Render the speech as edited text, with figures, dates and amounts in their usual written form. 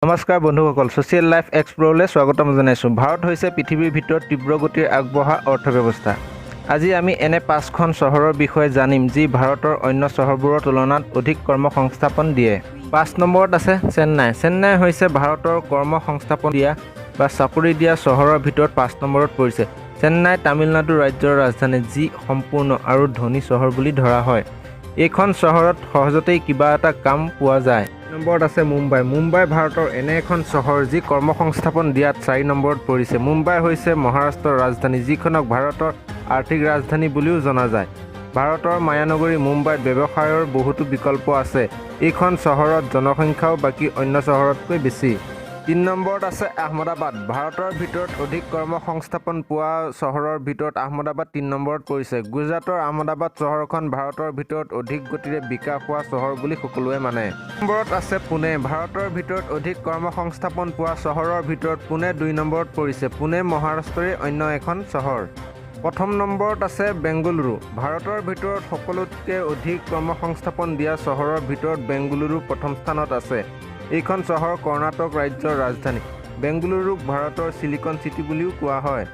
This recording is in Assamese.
নমস্কাৰ বন্ধুসকল, ছ'চিয়েল লাইফ এক্সপ্ল'ৰলৈ স্বাগতম জনাইছোঁ। ভাৰত হৈছে পৃথিৱীৰ ভিতৰত তীব্ৰ গতিৰ আগবঢ়া অৰ্থব্যৱস্থা। আজি আমি এনে 5খন চহৰৰ বিষয়ে জানিম যি ভাৰতৰ অন্য চহৰবোৰৰ তুলনাত অধিক কৰ্মসংস্থাপন দিয়ে। 5 নম্বৰত আছে চেন্নাই। চেন্নাই হৈছে ভাৰতৰ কৰ্মসংস্থাপন দিয়া বা চাকৰি দিয়া চহৰৰ ভিতৰত 5 নম্বৰত পৰিছে। চেন্নাই তামিলনাডু ৰাজ্যৰ ৰাজধানী যি সম্পূৰ্ণ আৰু ধনী চহৰ বুলি ধৰা হয়। এইখন চহৰত সহজতেই কিবা এটা কাম পোৱা যায়। নম্বৰত আছে মুম্বাই। মুম্বাই ভাৰতৰ এনে এখন চহৰ যি কৰ্মসংস্থাপন দিয়াত 4 নম্বৰত পৰিছে। মুম্বাই হৈছে মহাৰাষ্ট্ৰৰ ৰাজধানী যিখনক ভাৰতৰ আৰ্থিক ৰাজধানী বুলিও জনা যায়। ভাৰতৰ মায়ানগৰী মুম্বাইত ব্যৱসায়ৰ বহুতো বিকল্প আছে। এইখন চহৰত জনসংখ্যাও বাকী অন্য চহৰতকৈ বেছি। 3 নম্বৰত আছে আহমেদাবাদ। ভাৰতৰ ভিতৰত অধিক কৰ্মসংস্থাপন পোৱা চহৰৰ ভিতৰত আহমেদাবাদ 3 নম্বৰত পৰিছে। গুজৰাটৰ আহমেদাবাদ চহৰখন ভাৰতৰ ভিতৰত অধিক গতিৰে বিকাশ হোৱা চহৰ বুলি সকলোৱে মানে। 2 নম্বৰত আছে পুনে। ভাৰতৰ ভিতৰত অধিক কৰ্মসংস্থাপন পোৱা চহৰৰ ভিতৰত পুনে 2 নম্বৰত পৰিছে। পুনে মহাৰাষ্ট্ৰৰে অন্য এখন চহৰ। 1ম নম্বৰত আছে বেংগালুৰু। ভাৰতৰ ভিতৰত সকলোতকৈ অধিক কৰ্মসংস্থাপন দিয়া চহৰৰ ভিতৰত বেংগালুৰু প্ৰথম স্থানত আছে। এইখন চহৰ কৰ্ণাটক ৰাজ্যৰ ৰাজধানী। বেংগালুৰুক ভাৰতৰ চিলিকন চিটি বুলিও কোৱা হয়।